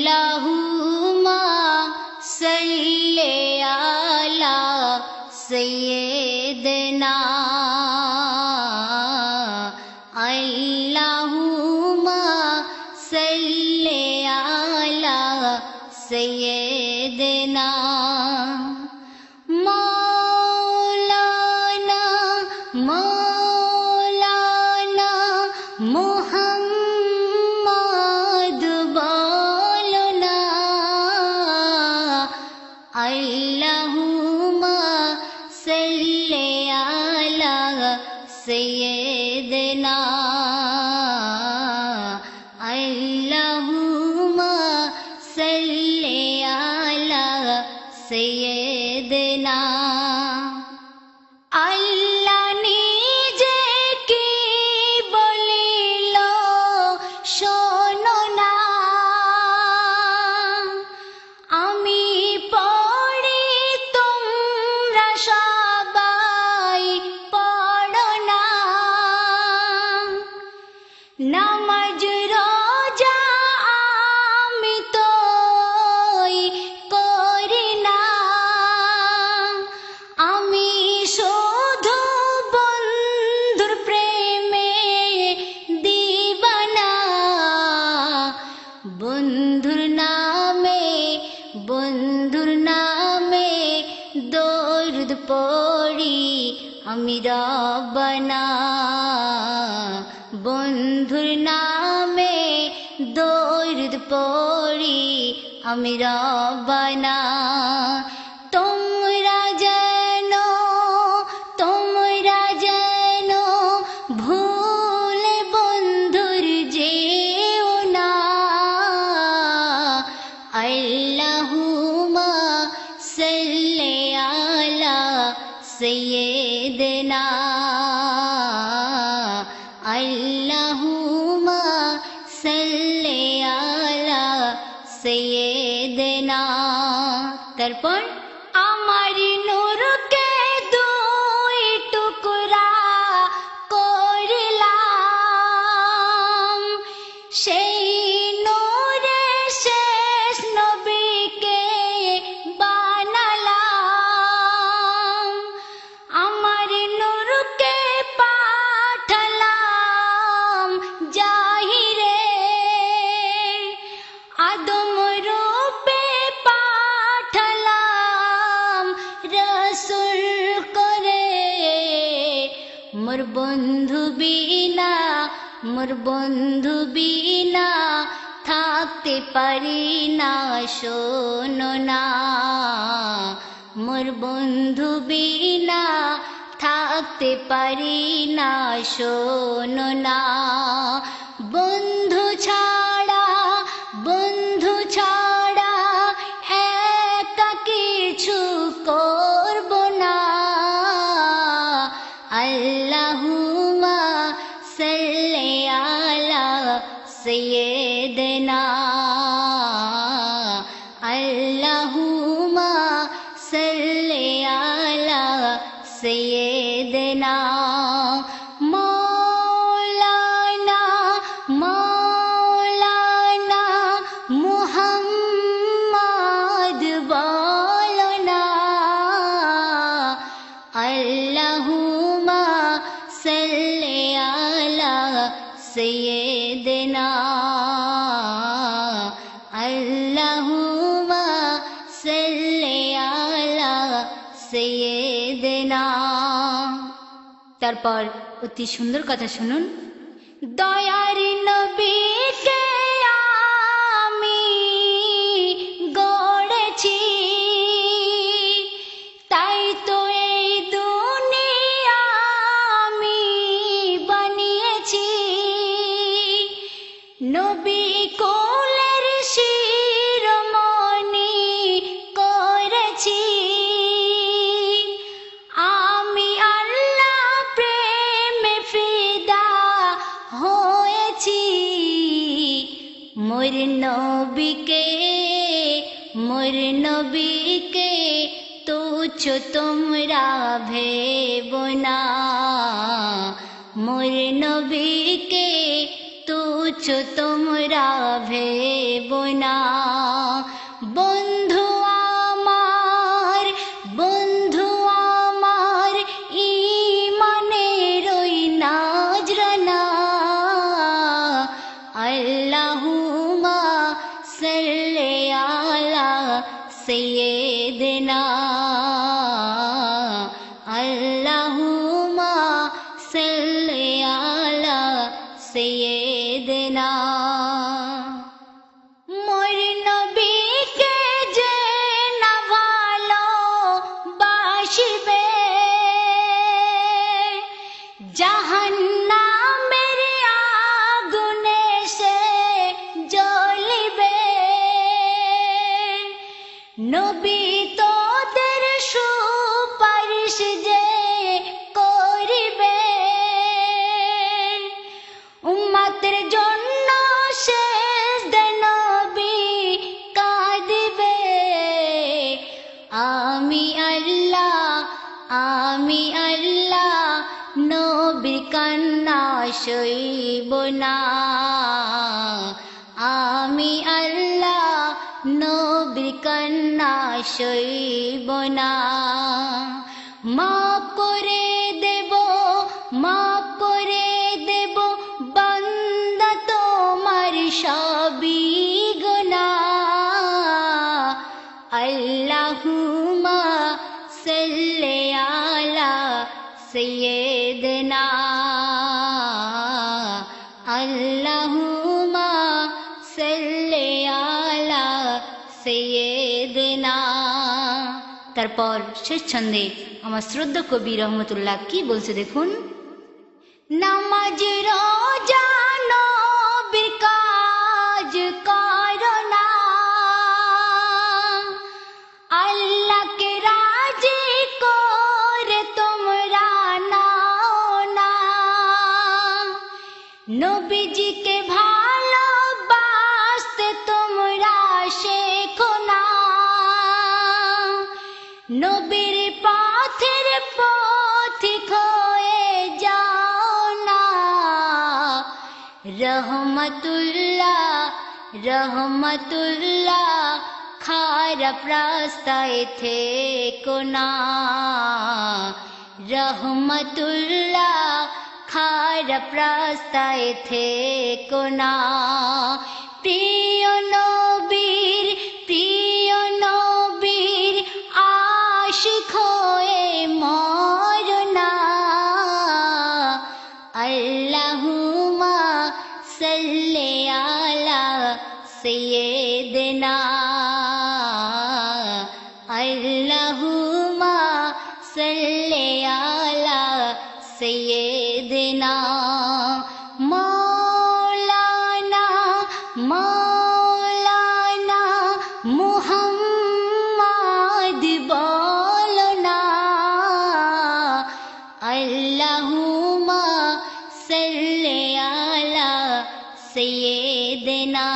अल्लाहुम्मा सल्ले अला सय्यिदना अल्लाहुम्मा सल्ले अला सय्यिदना मौलाना मौलाना मुहम्मद बोलो ना अल्लाहुम्मा सल्ले अला सय्यिदना अल्लाहुम्मा सल्ले अला सय्यिदना আল্লাহ নিজে কি বলিল শোনো না আমি পড়ি তোমরা সবাই পড়ো না নামাজ রোজা আমি তো করি না আমি শুধু বন্ধুর প্রেমে দিবানা বন্ধুর নামে দরুদ পড়ি আমি রব্বানা বন্ধুর নামে দরুদ পড়ি আমি রব্বানা তোমরা যেন ভুলে বন্ধুর যেও না আল্লাহুম্মা সাল্লি আলা সাইয়্যিদিনা আল্লাহুম্মা সাল্লি আলা সাইয়্যিদিনা তারপর আমার নূরকে দুই টুকরা করলাম সেই নূরে শেষ নবীকে বানালাম আমার নূরকে পাঠালাম জাহিরে আদম রূপে পাঠালাম রসুল করে মোর বন্ধু বিনা থাকতে পারি না শোনো না মোর বন্ধু বিনা থাকতে পারি না শোনো না বন্ধু ছাড়া একা কিছু করব না আল্লাহুম্মা সাল্লি আলা সাইয়্যিদিনা আল্লাহুম্মা সাল্লি আলা সাইয়্যিদিনা মৌলানা মুহাম্মদ বলো না আল্লাহুম্মা সাল্লি আলা সাইয়্যিদিনা আল্লাহুম্মা সাল্লি আলা সাইয়্যিদিনা তারপর অতি সুন্দর কথা শুনুন দয়ার নবীকে আমি গড়েছি তাই তো এই দুনিয়া আমি বানিয়েছি নবী কোলের শিরোমণি করেছি আমি আল্লাহ প্রেমে ফিদা হয়েছি মোর নবীকে তুচ্ছ তোমরা ভেবো না মোর নবীকে তুচ্ছ তুচ্ছ তোমরা ভেবো না। বন্ধু আমার, বন্ধু আমার, ঈমানের ওই নজরানা। আল্লাহুম্মা সাল্লি আলা সাইয়্যিদিনা, আল্লাহুম্মা সাল্লি আলা সাইয়্যিদিনা। মোর নবীকে যে না ভালোবাসিবে, জাহান্নামের আগুনে সে জ্বলিবে। নবী তোদের সুপারিশ যে করিবে, উম্মতের জন্য সেজদা নবী কাঁদিবে। আমি আল্লাহ, আমি আল্লাহ, নবীর কান্না সইব না। আমি আল্লাহ, নবীর কান্না সইব না। মাফ করে দেব, মাফ করে দেব, বান্দা তোমার সবই গুনাহ। আল্লাহুম্মা সাল্লি আলা সাইয়্যিদিনা, আল্লাহুম্মা সাল্লি আলা সাইয়্যিদিনা। তারপর শেষ ছন্দে আমার শ্রদ্ধা কবি রহমতুল্লাহ কি বলছে দেখুন। নামাজ রোজা নবীর কাজ করো না, আল্লাহকে রাজি করে তোমরা নাও না। নবীজিকে ভালোবাসতে তোমরা শেখো না, নবীর পথের পথিক হয়ে যাও না। রহমতুল্লাহ, রহমতুল্লাহ, খারাপ রাস্তায় থেকো না। রহমতুল্লাহ, খারাপ রাস্তায় থেকো না। প্রিয় নবীর, প্রিয় নবীর আশিক হয়ে মরো না। আল্লাহুম্মা সাল্লি আলা সাইয়্যিদিনা, আল্লাহুম্মা সাল্লি আলা সাইয়্যিদিনা। মৌলানা, মৌলানা মুহাম্মদ বলো না। আল্লাহুম্মা সাল্লি আলা সাইয়্যিদিনা,